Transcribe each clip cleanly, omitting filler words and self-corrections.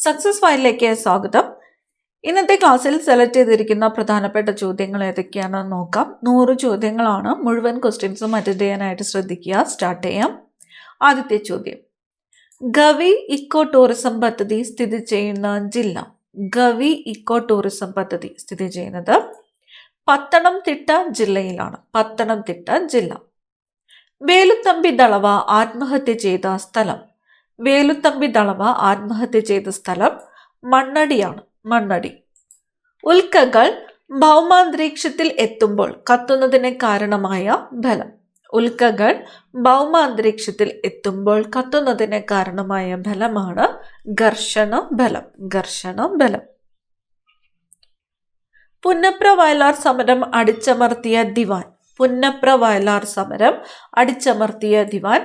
Success ഫയലിലേക്ക് സ്വാഗതം. ഇന്നത്തെ ക്ലാസ്സിൽ സെലക്ട് ചെയ്തിരിക്കുന്ന പ്രധാനപ്പെട്ട ചോദ്യങ്ങൾ ഏതൊക്കെയാണെന്ന് നോക്കാം. 100 ചോദ്യങ്ങളാണ്. മുഴുവൻ ക്വസ്റ്റ്യൻസും അറ്റൻഡ് ചെയ്യാനായിട്ട് ശ്രദ്ധിക്കുക. സ്റ്റാർട്ട് ചെയ്യാം. ആദ്യത്തെ ചോദ്യം, ഗവി ഇക്കോ ടൂറിസം പദ്ധതി സ്ഥിതി ചെയ്യുന്ന ജില്ല. ഗവി ഇക്കോ ടൂറിസം പദ്ധതി സ്ഥിതി ചെയ്യുന്നത് പത്തനംതിട്ട ജില്ലയിലാണ്. പത്തനംതിട്ട ജില്ല. വേലുത്തമ്പി ദളവ ആത്മഹത്യ ചെയ്ത സ്ഥലം. വേലുത്തമ്പി ദളവ ആത്മഹത്യ ചെയ്ത സ്ഥലം മണ്ണടിയാണ്. മണ്ണടി. ഉൽക്കകൾ ഭൗമാന്തരീക്ഷത്തിൽ എത്തുമ്പോൾ കത്തുന്നതിന് കാരണമായ ബലം. ഉൽക്കകൾ ഭൗമാന്തരീക്ഷത്തിൽ എത്തുമ്പോൾ കത്തുന്നതിന് കാരണമായ ബലമാണ് ഘർഷണ ബലം. ഘർഷണ ബലം. പുന്നപ്ര വയലാർ സമരം അടിച്ചമർത്തിയ ദിവാൻ. പുന്നപ്ര വയലാർ സമരം അടിച്ചമർത്തിയ ദിവാൻ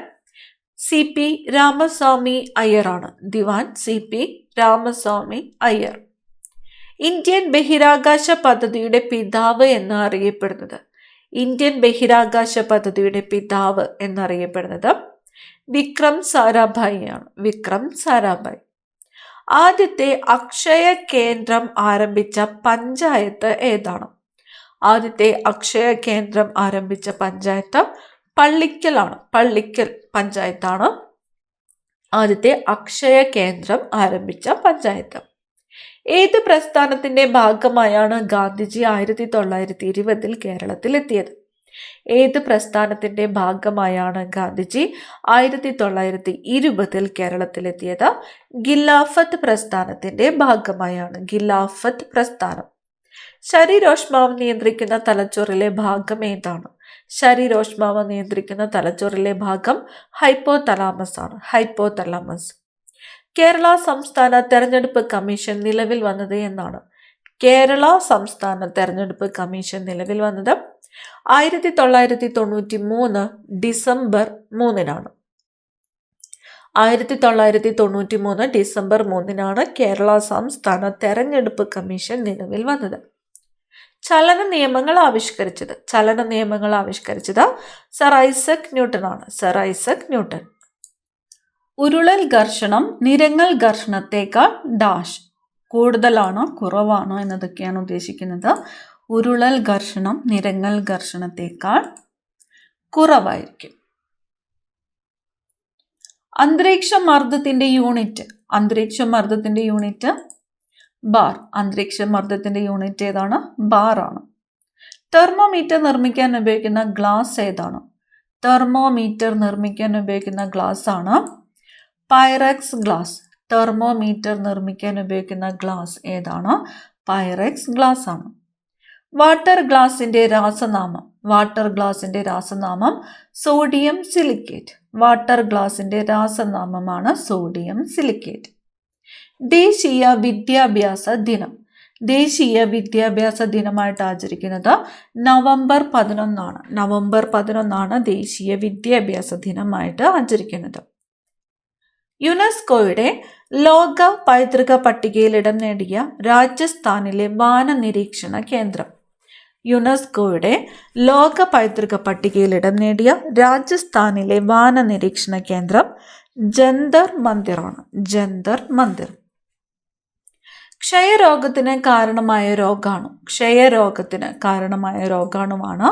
CP രാമസ്വാമി അയ്യറാണ്. ദിവാൻ CP രാമസ്വാമി അയ്യർ. ഇന്ത്യൻ ബഹിരാകാശ പദ്ധതിയുടെ പിതാവ് എന്ന് അറിയപ്പെടുന്നത്. ഇന്ത്യൻ ബഹിരാകാശ പദ്ധതിയുടെ പിതാവ് എന്നറിയപ്പെടുന്നത് വിക്രം സാരാഭായി ആണ്. വിക്രം സാരാഭായി. ആദ്യത്തെ അക്ഷയ കേന്ദ്രം ആരംഭിച്ച പഞ്ചായത്ത് ഏതാണ്? ആദ്യത്തെ അക്ഷയ കേന്ദ്രം ആരംഭിച്ച പഞ്ചായത്ത് പള്ളിക്കലാണ്. പള്ളിക്കൽ പഞ്ചായത്താണ് ആദ്യത്തെ അക്ഷയ കേന്ദ്രം ആരംഭിച്ച പഞ്ചായത്ത്. ഏത് പ്രസ്ഥാനത്തിന്റെ ഭാഗമായാണ് ഗാന്ധിജി 1920 കേരളത്തിലെത്തിയത്? ഏത് പ്രസ്ഥാനത്തിന്റെ ഭാഗമായാണ് ഗാന്ധിജി 1920 കേരളത്തിലെത്തിയത്? ഖിലാഫത്ത് പ്രസ്ഥാനത്തിന്റെ ഭാഗമായാണ്. ഖിലാഫത്ത് പ്രസ്ഥാനം. ശരീരോഷ്മാവ് നിയന്ത്രിക്കുന്ന തലച്ചോറിലെ ഭാഗം ഏതാണ്? ശരീരോഷ്മാവ് നിയന്ത്രിക്കുന്ന തലച്ചോറിലെ ഭാഗം ഹൈപ്പോതലാമസ് ആണ്. ഹൈപ്പോതലാമസ്. കേരള സംസ്ഥാന തെരഞ്ഞെടുപ്പ് കമ്മീഷൻ നിലവിൽ വന്നത് എന്നാണ്? കേരള സംസ്ഥാന തെരഞ്ഞെടുപ്പ് കമ്മീഷൻ നിലവിൽ വന്നത് 1993 ഡിസംബർ 3-നാണ്. 1993 ഡിസംബർ 3-നാണ് കേരള സംസ്ഥാന തെരഞ്ഞെടുപ്പ് കമ്മീഷൻ നിലവിൽ വന്നത്. ചലന നിയമങ്ങൾ ആവിഷ്കരിച്ചത്. ചലന നിയമങ്ങൾ ആവിഷ്കരിച്ചത് സർ ഐസക് ന്യൂട്ടൺ ആണ്. Sir Isaac Newton. ഉരുളൽ ഘർഷണം നിരങ്ങൽ ഘർഷണത്തേക്കാൾ ഡാഷ് കൂടുതലാണോ കുറവാണോ എന്നതൊക്കെയാണ് ഉദ്ദേശിക്കുന്നത്. ഉരുളൽ ഘർഷണം നിരങ്ങൽ ഘർഷണത്തേക്കാൾ കുറവായിരിക്കും. അന്തരീക്ഷ മർദ്ദത്തിന്റെ യൂണിറ്റ്. അന്തരീക്ഷ മർദ്ദത്തിന്റെ യൂണിറ്റ് ബാർ. അന്തരീക്ഷ മർദ്ദത്തിന്റെ യൂണിറ്റ് ഏതാണ്? ബാർ ആണ്. തെർമോമീറ്റർ നിർമ്മിക്കാൻ ഉപയോഗിക്കുന്ന ഗ്ലാസ് ഏതാണ്? തെർമോമീറ്റർ നിർമ്മിക്കാൻ ഉപയോഗിക്കുന്ന ഗ്ലാസ് ആണ് പൈറക്സ് ഗ്ലാസ്. തെർമോമീറ്റർ നിർമ്മിക്കാൻ ഉപയോഗിക്കുന്ന ഗ്ലാസ് ഏതാണ്? പൈറക്സ് ഗ്ലാസ് ആണ്. വാട്ടർ ഗ്ലാസിന്റെ രാസനാമം. വാട്ടർ ഗ്ലാസിന്റെ രാസനാമം സോഡിയം സിലിക്കേറ്റ്. വാട്ടർ ഗ്ലാസിന്റെ രാസനാമമാണ് സോഡിയം സിലിക്കേറ്റ്. ദേശീയ വിദ്യാഭ്യാസ ദിനം. ദേശീയ വിദ്യാഭ്യാസ ദിനമായിട്ട് ആചരിക്കുന്നത് നവംബർ 11 നവംബർ 11 ദേശീയ വിദ്യാഭ്യാസ ദിനമായിട്ട് ആചരിക്കുന്നത്. യുനെസ്കോയുടെ ലോക പൈതൃക പട്ടികയിൽ ഇടം നേടിയ രാജസ്ഥാനിലെ വാന നിരീക്ഷണ കേന്ദ്രം. യുനെസ്കോയുടെ ലോക പൈതൃക പട്ടികയിൽ ഇടം നേടിയ രാജസ്ഥാനിലെ വാന നിരീക്ഷണ കേന്ദ്രം ജന്തർ മന്ദിറാണ്. ജന്തർ മന്ദിർ. ക്ഷയരോഗത്തിന് കാരണമായ രോഗാണു. ക്ഷയരോഗത്തിന് കാരണമായ രോഗാണുവാണ്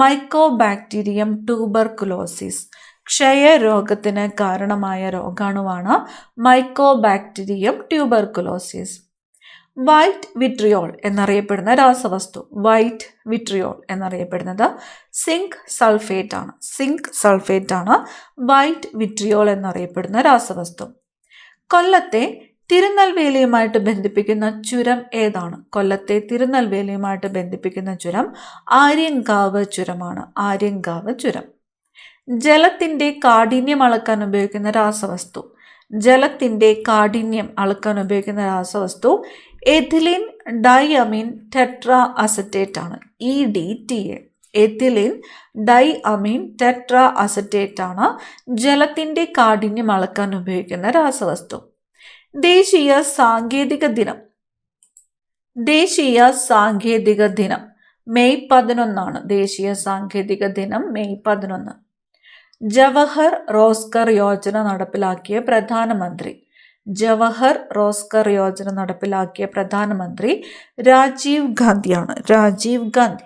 മൈക്കോബാക്ടീരിയം ട്യൂബർകുലോസിസ്. ക്ഷയരോഗത്തിന് കാരണമായ രോഗാണുവാണ് മൈക്കോബാക്ടീരിയം ട്യൂബർകുലോസിസ്. വൈറ്റ് വിട്രിയോൾ എന്നറിയപ്പെടുന്ന രാസവസ്തു. വൈറ്റ് വിട്രിയോൾ എന്നറിയപ്പെടുന്നത് സിങ്ക് സൾഫേറ്റ് ആണ്. സിങ്ക് സൾഫേറ്റ് ആണ് വൈറ്റ് വിട്രിയോൾ എന്നറിയപ്പെടുന്ന രാസവസ്തു. കൊല്ലത്തെ തിരുനെൽവേലിയുമായിട്ട് ബന്ധിപ്പിക്കുന്ന ചുരം ഏതാണ്? കൊല്ലത്തെ തിരുനെൽവേലിയുമായിട്ട് ബന്ധിപ്പിക്കുന്ന ചുരം ആര്യങ്കാവ് ചുരമാണ്. ആര്യങ്കാവ് ചുരം. ജലത്തിന്റെ കാഠിന്യം അളക്കാൻ ഉപയോഗിക്കുന്ന രാസവസ്തു. ജലത്തിന്റെ കാഠിന്യം അളക്കാൻ ഉപയോഗിക്കുന്ന രാസവസ്തു എഥിലിൻ ഡൈഅമീൻ ടെട്രാ അസറ്റേറ്റ് ആണ്. EDTA. എഥിലിൻ ഡൈഅമീൻ ടെട്രാ അസറ്റേറ്റ് ആണ് ജലത്തിന്റെ കാഠിന്യം അളക്കാൻ ഉപയോഗിക്കുന്ന രാസവസ്തു. ദേശീയ സാങ്കേതിക ദിനം. ദേശീയ സാങ്കേതിക ദിനം മെയ് 11. ദേശീയ സാങ്കേതിക ദിനം മെയ് 11. ജവഹർ റോസ്ഗർ യോജന നടപ്പിലാക്കിയ പ്രധാനമന്ത്രി. ജവഹർ റോസ്ഗർ യോജന നടപ്പിലാക്കിയ പ്രധാനമന്ത്രി രാജീവ് ഗാന്ധിയാണ്. രാജീവ് ഗാന്ധി.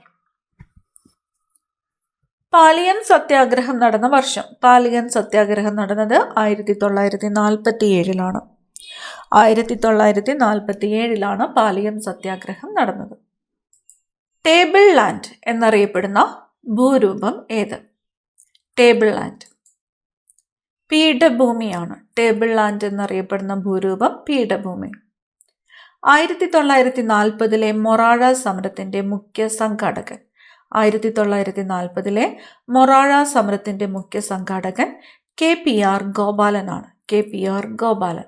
പാലിയൻ സത്യാഗ്രഹം നടന്ന വർഷം. പാലിയൻ സത്യാഗ്രഹം നടന്നത് 1947 1947 പാലിയൻ സത്യാഗ്രഹം നടന്നത്. ടേബിൾ ലാൻഡ് എന്നറിയപ്പെടുന്ന ഭൂരൂപം ഏത്? ടേബിൾ ലാൻഡ് പീഠഭൂമിയാണ്. ടേബിൾ ലാൻഡ് എന്നറിയപ്പെടുന്ന ഭൂരൂപം പീഠഭൂമി. 1940 മൊറാഴ സമരത്തിന്റെ മുഖ്യ സംഘാടകൻ. 1940 മൊറാഴ സമരത്തിന്റെ മുഖ്യ സംഘാടകൻ KPR ഗോപാലനാണ്. KPR ഗോപാലൻ.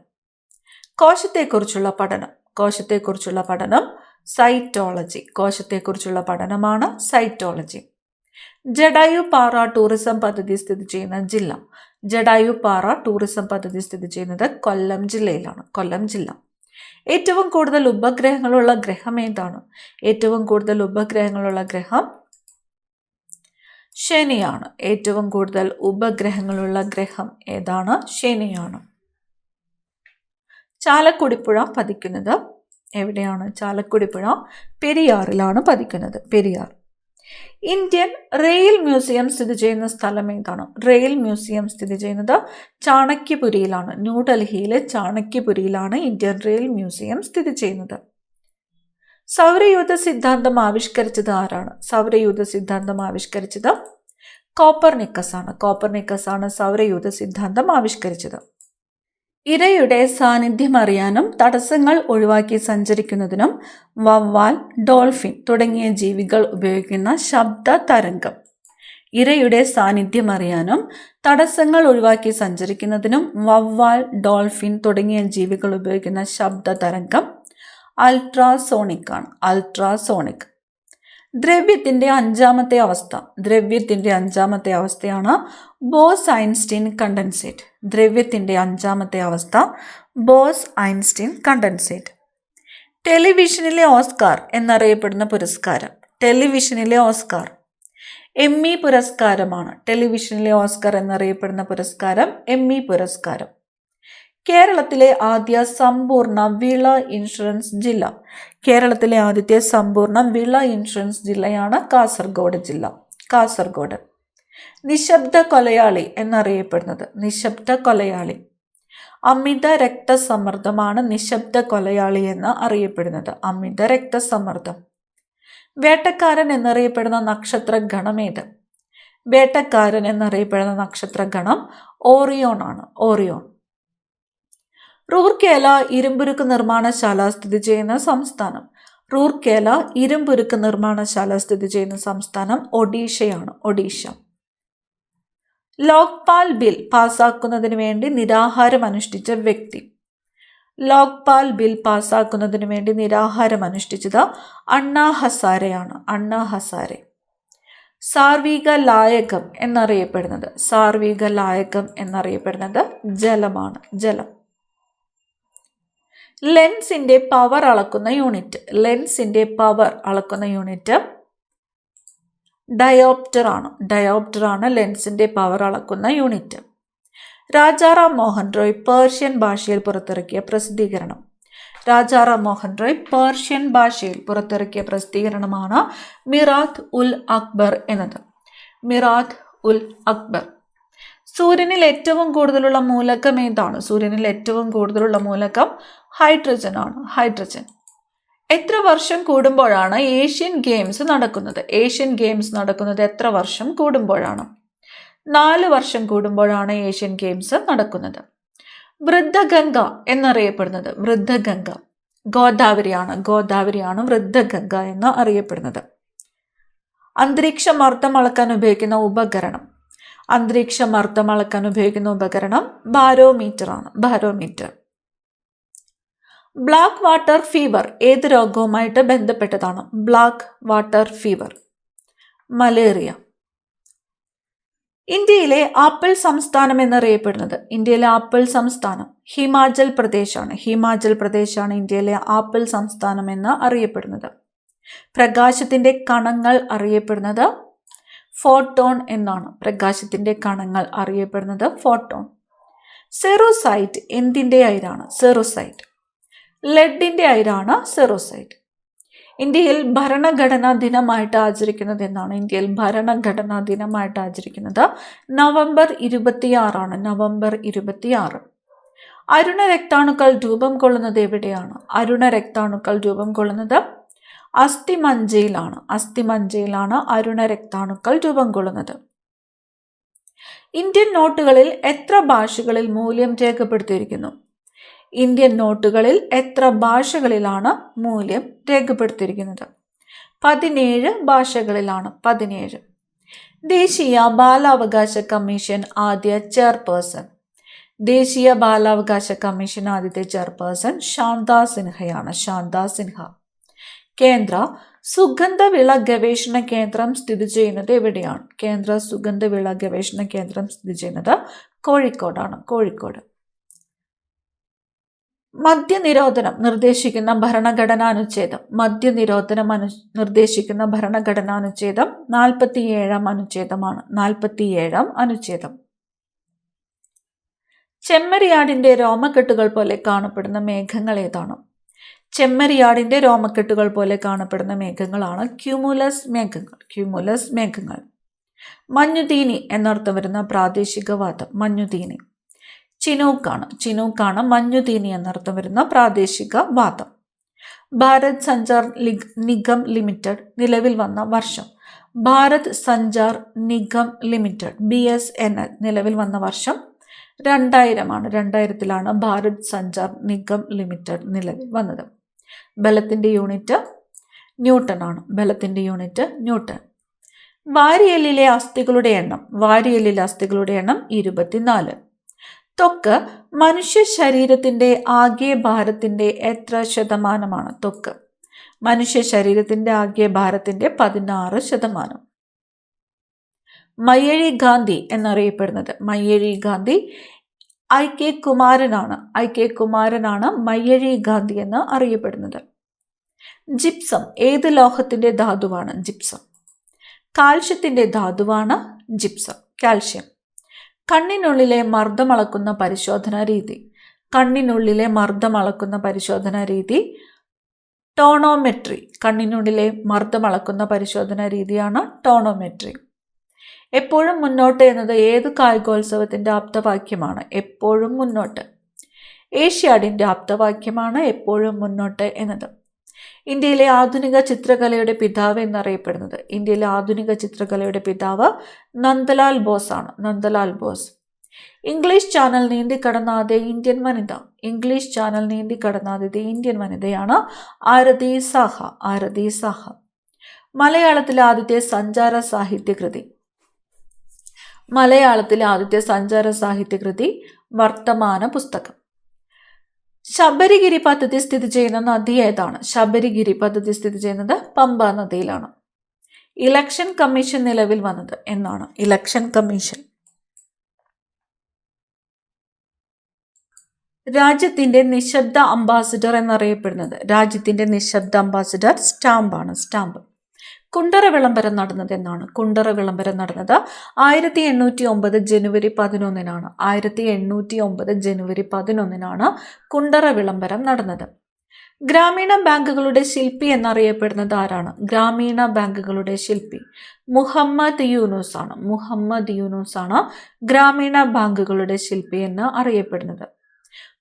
കോശത്തെക്കുറിച്ചുള്ള പഠനം. കോശത്തെക്കുറിച്ചുള്ള പഠനം സൈറ്റോളജി. കോശത്തെക്കുറിച്ചുള്ള പഠനമാണ് സൈറ്റോളജി. ജടായുപ്പാറ ടൂറിസം പദ്ധതി സ്ഥിതി ചെയ്യുന്ന ജില്ല. ജടായുപ്പാറ ടൂറിസം പദ്ധതി സ്ഥിതി ചെയ്യുന്നത് കൊല്ലം ജില്ലയിലാണ്. കൊല്ലം ജില്ല. ഏറ്റവും കൂടുതൽ ഉപഗ്രഹങ്ങളുള്ള ഗ്രഹം ഏതാണ്? ഏറ്റവും കൂടുതൽ ഉപഗ്രഹങ്ങളുള്ള ഗ്രഹം ശനിയാണ്. ഏറ്റവും കൂടുതൽ ഉപഗ്രഹങ്ങളുള്ള ഗ്രഹം ഏതാണ്? ശനിയാണ്. ചാലക്കുടിപ്പുഴ പതിക്കുന്നത് എവിടെയാണ്? ചാലക്കുടിപ്പുഴ പെരിയാറിലാണ് പതിക്കുന്നത്. പെരിയാർ. ഇന്ത്യൻ റെയിൽ മ്യൂസിയം സ്ഥിതി ചെയ്യുന്ന സ്ഥലം ഏതാണ്? റെയിൽ മ്യൂസിയം സ്ഥിതി ചെയ്യുന്നത് ചാണക്യപുരിയിലാണ്. ന്യൂഡൽഹിയിലെ ചാണക്യപുരിയിലാണ് ഇന്ത്യൻ റെയിൽ മ്യൂസിയം സ്ഥിതി ചെയ്യുന്നത്. സൗരയൂഥ സിദ്ധാന്തം ആവിഷ്കരിച്ചത് ആരാണ്? സൗരയൂഥ സിദ്ധാന്തം ആവിഷ്കരിച്ചത് കോപ്പർനിക്കസ് ആണ്. കോപ്പർനിക്കസ് ആണ് സൗരയൂഥ സിദ്ധാന്തം ആവിഷ്കരിച്ചത്. ഇരയുടെ സാന്നിധ്യം അറിയാനും തടസ്സങ്ങൾ ഒഴിവാക്കി സഞ്ചരിക്കുന്നതിനും വവ്വാൽ, ഡോൾഫിൻ തുടങ്ങിയ ജീവികൾ ഉപയോഗിക്കുന്ന ശബ്ദ തരംഗം. ഇരയുടെ സാന്നിധ്യം അറിയാനും തടസ്സങ്ങൾ ഒഴിവാക്കി സഞ്ചരിക്കുന്നതിനും വവ്വാൽ, ഡോൾഫിൻ തുടങ്ങിയ ജീവികൾ ഉപയോഗിക്കുന്ന ശബ്ദ തരംഗം അൾട്രാസോണിക് ആണ്. അൾട്രാസോണിക്. ദ്രവ്യത്തിന്റെ അഞ്ചാമത്തെ അവസ്ഥ. ദ്രവ്യത്തിന്റെ അഞ്ചാമത്തെ അവസ്ഥയാണ് ബോസ്-ഐൻസ്റ്റീൻ കണ്ടൻസേറ്റ്. ദ്രവ്യത്തിന്റെ അഞ്ചാമത്തെ അവസ്ഥ ബോസ്-ഐൻസ്റ്റീൻ കണ്ടൻസേറ്റ്. ടെലിവിഷനിലെ ഓസ്കാർ എന്നറിയപ്പെടുന്ന പുരസ്കാരം. ടെലിവിഷനിലെ ഓസ്കാർ എമ്മി പുരസ്കാരമാണ്. ടെലിവിഷനിലെ ഓസ്കാർ എന്നറിയപ്പെടുന്ന പുരസ്കാരം എമ്മി പുരസ്കാരം. കേരളത്തിലെ ആദ്യ സമ്പൂർണ്ണ വിള ഇൻഷുറൻസ് ജില്ല. കേരളത്തിലെ ആദ്യത്തെ സമ്പൂർണ്ണ വിള ഇൻഷുറൻസ് ജില്ലയാണ് കാസർഗോഡ് ജില്ല. കാസർഗോഡ്. നിശബ്ദ കൊലയാളി എന്നറിയപ്പെടുന്നത്. നിശബ്ദ കൊലയാളി. അമിത രക്തസമ്മർദ്ദമാണ് നിശബ്ദ കൊലയാളി എന്ന് അറിയപ്പെടുന്നത്. അമിത രക്തസമ്മർദ്ദം. വേട്ടക്കാരൻ എന്നറിയപ്പെടുന്ന നക്ഷത്ര ഗണമേത്? വേട്ടക്കാരൻ എന്നറിയപ്പെടുന്ന നക്ഷത്ര ഗണം ഓറിയോൺ ആണ്. ഓറിയോൺ. റൂർക്കേല ഇരുമ്പുരുക്ക് നിർമ്മാണശാല സ്ഥിതി ചെയ്യുന്ന സംസ്ഥാനം. റൂർക്കേല ഇരുമ്പുരുക്ക് നിർമ്മാണശാല സ്ഥിതി ചെയ്യുന്ന സംസ്ഥാനം ഒഡീഷയാണ്. ഒഡീഷ. ലോക്പാൽ ബിൽ പാസാക്കുന്നതിന് വേണ്ടി നിരാഹാരം അനുഷ്ഠിച്ച വ്യക്തി. ലോക്പാൽ ബിൽ പാസാക്കുന്നതിന് വേണ്ടി നിരാഹാരം അനുഷ്ഠിച്ചത് അണ്ണാ ഹസാരെയാണ്. അണ്ണാ ഹസാരെ. സാർവിക ലായകം എന്നറിയപ്പെടുന്നത്. സാർവിക ലായകം എന്നറിയപ്പെടുന്നത് ജലമാണ്. ജലം. ലെൻസിന്റെ പവർ അളക്കുന്ന യൂണിറ്റ്. ലെൻസിന്റെ പവർ അളക്കുന്ന യൂണിറ്റ് ഡയോപ്റ്റർ ആണ്. ഡയോപ്റ്റർ ആണ് ലെൻസിന്റെ പവർ അളക്കുന്ന യൂണിറ്റ്. രാജാറാം മോഹൻ റോയ് പേർഷ്യൻ ഭാഷയിൽ പുറത്തിറക്കിയ പ്രസിദ്ധീകരണം. രാജാറാം മോഹൻ റോയ് പേർഷ്യൻ ഭാഷയിൽ പുറത്തിറക്കിയ പ്രസിദ്ധീകരണമാണ് മിറാത്ത് ഉൽ അക്ബർ എന്നത്. മിറാത്ത് ഉൽ അക്ബർ. സൂര്യനിൽ ഏറ്റവും കൂടുതലുള്ള മൂലകം ഏതാണ്? സൂര്യനിൽ ഏറ്റവും കൂടുതലുള്ള മൂലകം ഹൈഡ്രജൻ ആണ്. ഹൈഡ്രജൻ. എത്ര വർഷം കൂടുമ്പോഴാണ് ഏഷ്യൻ ഗെയിംസ് നടക്കുന്നത്? ഏഷ്യൻ ഗെയിംസ് നടക്കുന്നത് എത്ര വർഷം കൂടുമ്പോഴാണ്? 4 വർഷം കൂടുമ്പോഴാണ് ഏഷ്യൻ ഗെയിംസ് നടക്കുന്നത്. വൃദ്ധഗംഗ എന്നറിയപ്പെടുന്നത്. വൃദ്ധഗംഗ ഗോദാവരിയാണ്. ഗോദാവരിയാണ് വൃദ്ധഗംഗ എന്ന് അറിയപ്പെടുന്നത്. അന്തരീക്ഷ മർദ്ദം അളക്കാൻ ഉപയോഗിക്കുന്ന ഉപകരണം. അന്തരീക്ഷ മർദ്ദം അളക്കാൻ ഉപയോഗിക്കുന്ന ഉപകരണം ബാരോമീറ്റർ ആണ്. ബാരോമീറ്റർ. ബ്ലാക്ക് വാട്ടർ ഫീവർ ഏത് രോഗവുമായിട്ട് ബന്ധപ്പെട്ടതാണ്? Black water fever malaria. ഇന്ത്യയിലെ ആപ്പിൾ സംസ്ഥാനം എന്നറിയപ്പെടുന്നത്. ഇന്ത്യയിലെ ആപ്പിൾ സംസ്ഥാനം ഹിമാചൽ പ്രദേശാണ്. ഹിമാചൽ പ്രദേശാണ് ഇന്ത്യയിലെ ആപ്പിൾ സംസ്ഥാനം എന്ന് അറിയപ്പെടുന്നത്. പ്രകാശത്തിന്റെ കണങ്ങൾ അറിയപ്പെടുന്നത് ഫോട്ടോൺ എന്നാണ്. പ്രകാശത്തിന്റെ കണങ്ങൾ അറിയപ്പെടുന്നത് ഫോട്ടോൺ. സെറോസൈറ്റ് എന്തിൻ്റെ അയിരാണ്? സെറോസൈറ്റ്. ലെഡിൻ്റെ അയിരാണ് സെറോസൈറ്റ്. ഇന്ത്യയിൽ ഭരണഘടനാ ദിനമായിട്ട് ആചരിക്കുന്നത് എന്നാണ്? ഇന്ത്യയിൽ ഭരണഘടനാ ദിനമായിട്ട് ആചരിക്കുന്നത് നവംബർ 26 നവംബർ 26. അരുണ രക്താണുക്കൾ രൂപം കൊള്ളുന്നത് എവിടെയാണ്? അരുണ രക്താണുക്കൾ രൂപം കൊള്ളുന്നത് അസ്ഥിമജ്ജയിലാണ്. അസ്ഥിമജ്ജയിലാണ് അരുണ രക്താണുക്കൾ രൂപം കൊള്ളുന്നത്. ഇന്ത്യൻ നോട്ടുകളിൽ എത്ര ഭാഷകളിൽ മൂല്യം രേഖപ്പെടുത്തിയിരിക്കുന്നു? ഇന്ത്യൻ നോട്ടുകളിൽ എത്ര ഭാഷകളിലാണ് മൂല്യം രേഖപ്പെടുത്തിയിരിക്കുന്നത്? 17 ഭാഷകളിലാണ്. 17. ദേശീയ ബാലാവകാശ കമ്മീഷൻ ആദ്യ ചെയർപേഴ്സൺ. ദേശീയ ബാലാവകാശ കമ്മീഷൻ ആദ്യത്തെ ചെയർപേഴ്സൺ ശാന്താ സിൻഹയാണ്. ശാന്താ സിൻഹ. കേന്ദ്ര സുഗന്ധവിള ഗവേഷണ കേന്ദ്രം സ്ഥിതി ചെയ്യുന്നത് എവിടെയാണ്? കേന്ദ്ര സുഗന്ധവിള ഗവേഷണ കേന്ദ്രം സ്ഥിതി ചെയ്യുന്നത് കോഴിക്കോടാണ്. കോഴിക്കോട്. മദ്യനിരോധനം നിർദ്ദേശിക്കുന്ന ഭരണഘടനാനുച്ഛേദം. മദ്യനിരോധനം നിർദ്ദേശിക്കുന്ന ഭരണഘടനാനുച്ഛേദം 47 അനുച്ഛേദമാണ്. 47 അനുച്ഛേദം. ചെമ്മരിയാടിന്റെ രോമക്കെട്ടുകൾ പോലെ കാണപ്പെടുന്ന മേഘങ്ങൾ ഏതാണ്? ചെമ്മരിയാടിന്റെ രോമക്കെട്ടുകൾ പോലെ കാണപ്പെടുന്ന മേഘങ്ങളാണ് ക്യൂമുലസ് മേഘങ്ങൾ. ക്യൂമുലസ് മേഘങ്ങൾ. മഞ്ഞുതീനി എന്നർത്ഥം വരുന്ന പ്രാദേശിക വാദം. മഞ്ഞുതീനി. ചിനൂക്കാണ്. ചിനൂക്കാണ് മഞ്ഞുതീനി എന്നർത്ഥം വരുന്ന പ്രാദേശിക വാദം. ഭാരത് സഞ്ചാർ നിഗം ലിമിറ്റഡ് നിലവിൽ വന്ന വർഷം. ഭാരത് സഞ്ചാർ നിഗം ലിമിറ്റഡ് BSNL നിലവിൽ വന്ന വർഷം 2000 2000 ഭാരത് സഞ്ചാർ നിഗം ലിമിറ്റഡ് നിലവിൽ വന്നത്. ബലത്തിന്റെ യൂണിറ്റ് ന്യൂട്ടൺ ആണ്. ബലത്തിന്റെ യൂണിറ്റ് ന്യൂട്ടൺ. വാരിയെല്ലിലെ അസ്ഥികളുടെ എണ്ണം. വാരിയെല്ലിലെ അസ്ഥികളുടെ എണ്ണം 24. ത്വക്ക് മനുഷ്യ ശരീരത്തിന്റെ ആകെ ഭാരത്തിന്റെ എത്ര ശതമാനമാണ്? ത്വക്ക് മനുഷ്യ ശരീരത്തിന്റെ ആകെ ഭാരത്തിന്റെ 16%. മയ്യഴി ഗാന്ധി എന്നറിയപ്പെടുന്നത്. മയ്യഴി ഗാന്ധി IK കുമാരനാണ്. IK കുമാരനാണ് മയ്യഴി ഗാന്ധി എന്ന് അറിയപ്പെടുന്നത്. ജിപ്സം ഏത് ലോഹത്തിന്റെ ധാതുവാണ്? ജിപ്സം കാൽഷ്യത്തിന്റെ ധാതുവാണ് ജിപ്സം. കാൽഷ്യം. കണ്ണിനുള്ളിലെ മർദ്ദം അളക്കുന്ന പരിശോധനാ രീതി. കണ്ണിനുള്ളിലെ മർദ്ദം അളക്കുന്ന പരിശോധനാ രീതി ടോണോമെട്രി. കണ്ണിനുള്ളിലെ മർദ്ദം അളക്കുന്ന പരിശോധനാ രീതിയാണ് ടോണോമെട്രി. എപ്പോഴും മുന്നോട്ട് എന്നത് ഏത് കായികോത്സവത്തിന്റെ ആപ്തവാക്യമാണ്? എപ്പോഴും മുന്നോട്ട്. ഏഷ്യാഡിന്റെ ആപ്തവാക്യമാണ് എപ്പോഴും മുന്നോട്ട് എന്നത്. ഇന്ത്യയിലെ ആധുനിക ചിത്രകലയുടെ പിതാവ് എന്നറിയപ്പെടുന്നത്. ഇന്ത്യയിലെ ആധുനിക ചിത്രകലയുടെ പിതാവ് നന്ദലാൽ ബോസ് ആണ്. നന്ദലാൽ ബോസ്. ഇംഗ്ലീഷ് ചാനൽ നീന്തിക്കടന്ന ആദ്യ ഇന്ത്യൻ വനിത. ഇംഗ്ലീഷ് ചാനൽ നീന്തിക്കടന്ന ആദ്യത്തെ ഇന്ത്യൻ വനിതയാണ് ആരതി സാഹ. ആരതി സാഹ. മലയാളത്തിലെ ആദ്യത്തെ സഞ്ചാര സാഹിത്യകൃതി. മലയാളത്തിലെ ആദ്യത്തെ സഞ്ചാര സാഹിത്യകൃതി വർത്തമാന പുസ്തകം. ശബരിഗിരി പദ്ധതി സ്ഥിതി ചെയ്യുന്ന നദി ഏതാണ്? ശബരിഗിരി പദ്ധതി സ്ഥിതി ചെയ്യുന്നത് പമ്പ നദിയിലാണ്. ഇലക്ഷൻ കമ്മീഷൻ നിലവിൽ വന്നത് എന്നാണ്? Election commission. രാജ്യത്തിന്റെ നിശബ്ദ അംബാസിഡർ എന്നറിയപ്പെടുന്നത്. രാജ്യത്തിന്റെ നിശബ്ദ അംബാസിഡർ സ്റ്റാമ്പാണ്. സ്റ്റാമ്പ്. കുണ്ടറ വിളംബരം നടന്നത് എന്നാണ്? കുണ്ടറ വിളംബരം നടന്നത് 1809 ജനുവരി 11 1809 ജനുവരി 11 കുണ്ടറ വിളംബരം നടന്നത്. ഗ്രാമീണ ബാങ്കുകളുടെ ശില്പി എന്നറിയപ്പെടുന്നത് ആരാണ്? ഗ്രാമീണ ബാങ്കുകളുടെ ശില്പി മുഹമ്മദ് യൂനുസ് ആണ്. മുഹമ്മദ് യൂനുസ് ആണ് ഗ്രാമീണ ബാങ്കുകളുടെ ശില്പി എന്ന് അറിയപ്പെടുന്നത്.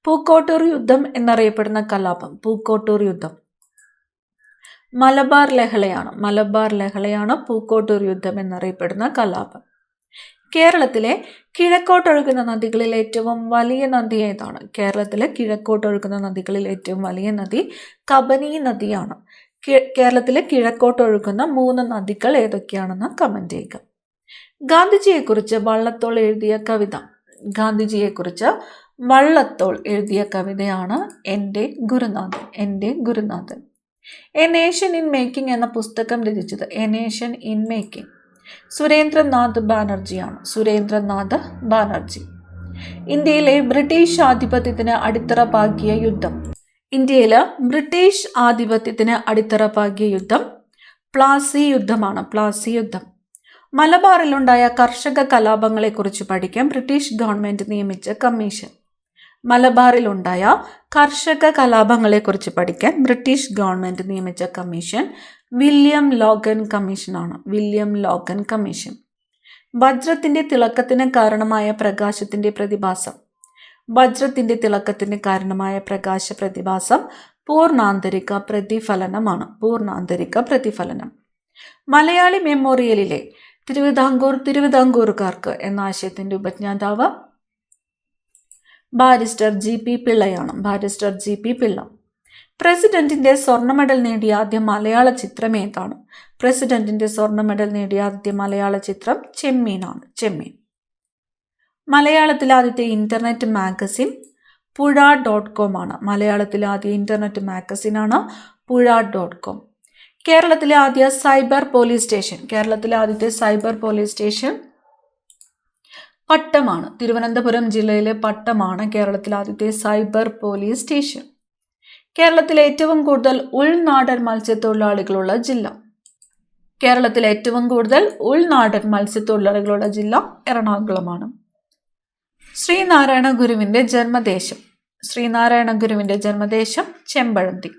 പൂക്കോട്ടൂർ യുദ്ധം എന്നറിയപ്പെടുന്ന കലാപം. പൂക്കോട്ടൂർ യുദ്ധം. മലബാർ ലഹളയാണ്. മലബാർ ലഹളയാണ് പൂക്കോട്ടൂർ യുദ്ധം എന്നറിയപ്പെടുന്ന കലാപം. കേരളത്തിലെ കിഴക്കോട്ടൊഴുകുന്ന നദികളിൽ ഏറ്റവും വലിയ നദി ഏതാണ്? കേരളത്തിലെ കിഴക്കോട്ടൊഴുകുന്ന നദികളിൽ ഏറ്റവും വലിയ നദി കബനി നദിയാണ്. കേരളത്തിലെ കിഴക്കോട്ടൊഴുകുന്ന 3 നദികൾ ഏതൊക്കെയാണെന്ന് കമന്റ് ചെയ്യുക. ഗാന്ധിജിയെക്കുറിച്ച് വള്ളത്തോൾ എഴുതിയ കവിത. ഗാന്ധിജിയെക്കുറിച്ച് വള്ളത്തോൾ എഴുതിയ കവിതയാണ് എൻ്റെ ഗുരുനാഥൻ. എൻ്റെ ഗുരുനാഥൻ. എ നേഷൻ ഇൻ മേക്കിംഗ് എന്ന പുസ്തകം രചിച്ചത്. A nation in making Surendranath ബാനർജിയാണ്. സുരേന്ദ്രനാഥ് ബാനർജി. ഇന്ത്യയിലെ ബ്രിട്ടീഷ് ആധിപത്യത്തിന് അടിത്തറ പാകിയ യുദ്ധം. ഇന്ത്യയിലെ ബ്രിട്ടീഷ് ആധിപത്യത്തിന് അടിത്തറ പാകിയ യുദ്ധം പ്ലാസി യുദ്ധമാണ്. പ്ലാസി യുദ്ധം. മലബാറിലുണ്ടായ കർഷക കലാപങ്ങളെക്കുറിച്ച് പഠിക്കാൻ ബ്രിട്ടീഷ് ഗവൺമെന്റ് നിയമിച്ച കമ്മീഷൻ. മലബാറിലുണ്ടായ കർഷക കലാപങ്ങളെക്കുറിച്ച് പഠിക്കാൻ ബ്രിട്ടീഷ് ഗവൺമെൻറ് നിയമിച്ച കമ്മീഷൻ വില്യം ലോഗൻ കമ്മീഷനാണ്. William Logan commission. വജ്രത്തിൻ്റെ തിളക്കത്തിന് കാരണമായ പ്രകാശത്തിൻ്റെ പ്രതിഭാസം. വജ്രത്തിൻ്റെ തിളക്കത്തിന് കാരണമായ പ്രകാശ പ്രതിഭാസം പൂർണ്ണാന്തരിക പ്രതിഫലനമാണ്. പൂർണ്ണാന്തരിക പ്രതിഫലനം. മലയാളി മെമ്മോറിയലിലെ തിരുവിതാംകൂറുകാർക്ക് എന്ന ആശയത്തിൻ്റെ ഉപജ്ഞാതാവ് ബാരിസ്റ്റർ ജി.പി. പിള്ളയാണ്. ബാരിസ്റ്റർ ജി.പി. പിള്ള. പ്രസിഡന്റിന്റെ സ്വർണ്ണ മെഡൽ നേടിയ ആദ്യ മലയാള ചിത്രം ഏതാണ്? പ്രസിഡന്റിന്റെ സ്വർണ്ണ മെഡൽ നേടിയ ആദ്യ മലയാള ചിത്രം ചെമ്മീനാണ്. ചെമ്മീൻ. മലയാളത്തിലെ ആദ്യത്തെ ഇന്റർനെറ്റ് മാഗസിൻ പുഴ.com ആണ്. മലയാളത്തിലെ ആദ്യ ഇന്റർനെറ്റ് മാഗസിനാണ് പുഴ.com. കേരളത്തിലെ ആദ്യ സൈബർ പോലീസ് സ്റ്റേഷൻ. കേരളത്തിലെ ആദ്യത്തെ സൈബർ പോലീസ് സ്റ്റേഷൻ പട്ടമാണ്. തിരുവനന്തപുരം ജില്ലയിലെ പട്ടമാണ് കേരളത്തിലെ ആദ്യത്തെ സൈബർ പോലീസ് സ്റ്റേഷൻ. കേരളത്തിലെ ഏറ്റവും കൂടുതൽ ഉൾനാടൻ മത്സ്യത്തൊഴിലാളികളുള്ള ജില്ല. കേരളത്തിലെ ഏറ്റവും കൂടുതൽ ഉൾനാടൻ മത്സ്യത്തൊഴിലാളികളുള്ള ജില്ല എറണാകുളമാണ്. ശ്രീനാരായണ ഗുരുവിന്റെ ജന്മദേശം. ശ്രീനാരായണ ഗുരുവിന്റെ ജന്മദേശം ചെമ്പഴന്തി.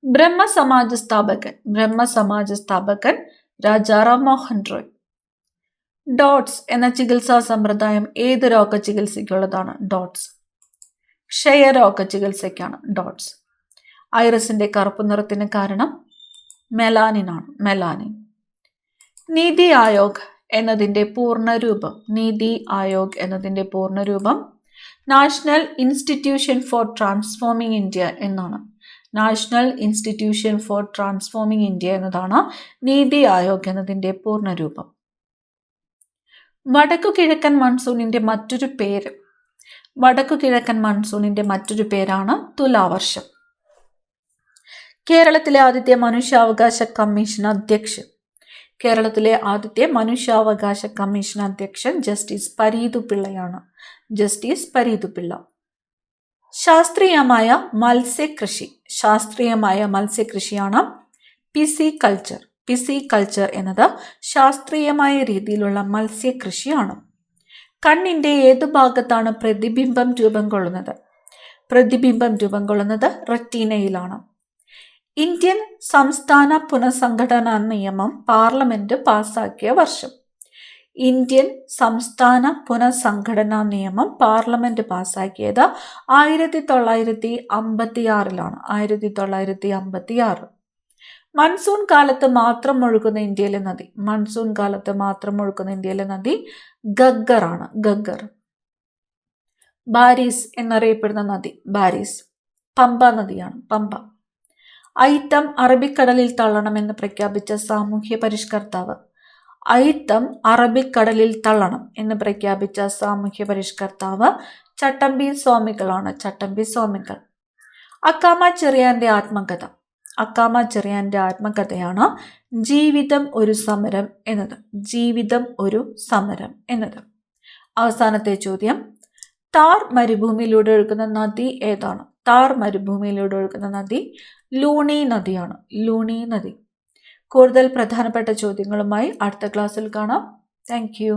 ബ്രഹ്മസമാജ സ്ഥാപകൻ. ബ്രഹ്മസമാജ സ്ഥാപകൻ രാജാറാം മോഹൻ റോയ്. ഡോട്ട്സ് എന്ന ചികിത്സാ സമ്പ്രദായം ഏത് രോഗ ചികിത്സയ്ക്കുള്ളതാണ്? ഡോട്ട്സ്. ക്ഷയരോഗ ചികിത്സയ്ക്കാണ് ഡോട്ട്സ്. ഐറിസിന്റെ കറുപ്പ് നിറത്തിന് കാരണം മെലാനിനാണ്. മെലാനിൻ. നീതി ആയോഗ് എന്നതിൻ്റെ പൂർണ്ണരൂപം. നീതി ആയോഗ് എന്നതിൻ്റെ പൂർണ്ണരൂപം national institution for transforming India എന്നാണ്. National institution for transforming India എന്നതാണ് നീതി ആയോഗ് എന്നതിൻ്റെ പൂർണ്ണരൂപം. വടക്കു കിഴക്കൻ മൺസൂണിന്റെ മറ്റൊരു പേര്. വടക്കു കിഴക്കൻ മൺസൂണിന്റെ മറ്റൊരു പേരാണ് തുലാവർഷം. കേരളത്തിലെ ആദ്യത്തെ മനുഷ്യാവകാശ കമ്മീഷൻ അധ്യക്ഷൻ. കേരളത്തിലെ ആദ്യത്തെ മനുഷ്യാവകാശ കമ്മീഷൻ അധ്യക്ഷൻ ജസ്റ്റിസ് പരീതു പിള്ളയാണ്. ജസ്റ്റിസ് പരീതു പിള്ള. ശാസ്ത്രീയമായ മത്സ്യകൃഷി. ശാസ്ത്രീയമായ മത്സ്യകൃഷിയാണ് പിസികൾച്ചർ. പിസികൾച്ചർ എന്നത് ശാസ്ത്രീയമായ രീതിയിലുള്ള മത്സ്യകൃഷിയാണ്. കണ്ണിൻ്റെ ഏതു ഭാഗത്താണ് പ്രതിബിംബം രൂപം കൊള്ളുന്നത്? പ്രതിബിംബം രൂപം കൊള്ളുന്നത് റെറ്റീനയിലാണ്. ഇന്ത്യൻ സംസ്ഥാന പുനഃസംഘടനാ നിയമം പാർലമെന്റ് പാസാക്കിയ വർഷം. ഇന്ത്യൻ സംസ്ഥാന പുനഃസംഘടനാ നിയമം പാർലമെന്റ് പാസാക്കിയത് 1956 1956. മൺസൂൺ കാലത്ത് മാത്രം ഒഴുകുന്ന ഇന്ത്യയിലെ നദി. മൺസൂൺ കാലത്ത് മാത്രം ഒഴുകുന്ന ഇന്ത്യയിലെ നദി ഗഗ്ഗറാണ്. ഗഗ്ഗർ. ബാരീസ് എന്നറിയപ്പെടുന്ന നദി ബാരീസ്. പമ്പ നദിയാണ്. പമ്പ. അയിത്തം അറബിക്കടലിൽ തള്ളണമെന്ന് പ്രഖ്യാപിച്ച സാമൂഹ്യ പരിഷ്കർത്താവ്. അയിത്തം അറബിക്കടലിൽ തള്ളണം എന്ന് പ്രഖ്യാപിച്ച സാമൂഹ്യ പരിഷ്കർത്താവ് ചട്ടമ്പി സ്വാമികളാണ്. ചട്ടമ്പി സ്വാമികൾ. അക്കാമ ചെറിയാന്റെ ആത്മകഥ. അക്കാമ ചെറിയാന്റെ ആത്മകഥയാണ് ജീവിതം ഒരു സമരം എന്നത്. ജീവിതം ഒരു സമരം എന്നത്. അവസാനത്തെ ചോദ്യം, താർ മരുഭൂമിയിലൂടെ ഒഴുകുന്ന നദി ഏതാണ്? താർ മരുഭൂമിയിലൂടെ ഒഴുകുന്ന നദി ലൂണി നദിയാണ്. ലൂണി നദി. കൂടുതൽ പ്രധാനപ്പെട്ട ചോദ്യങ്ങളുമായി അടുത്ത ക്ലാസ്സിൽ കാണാം. Thank you.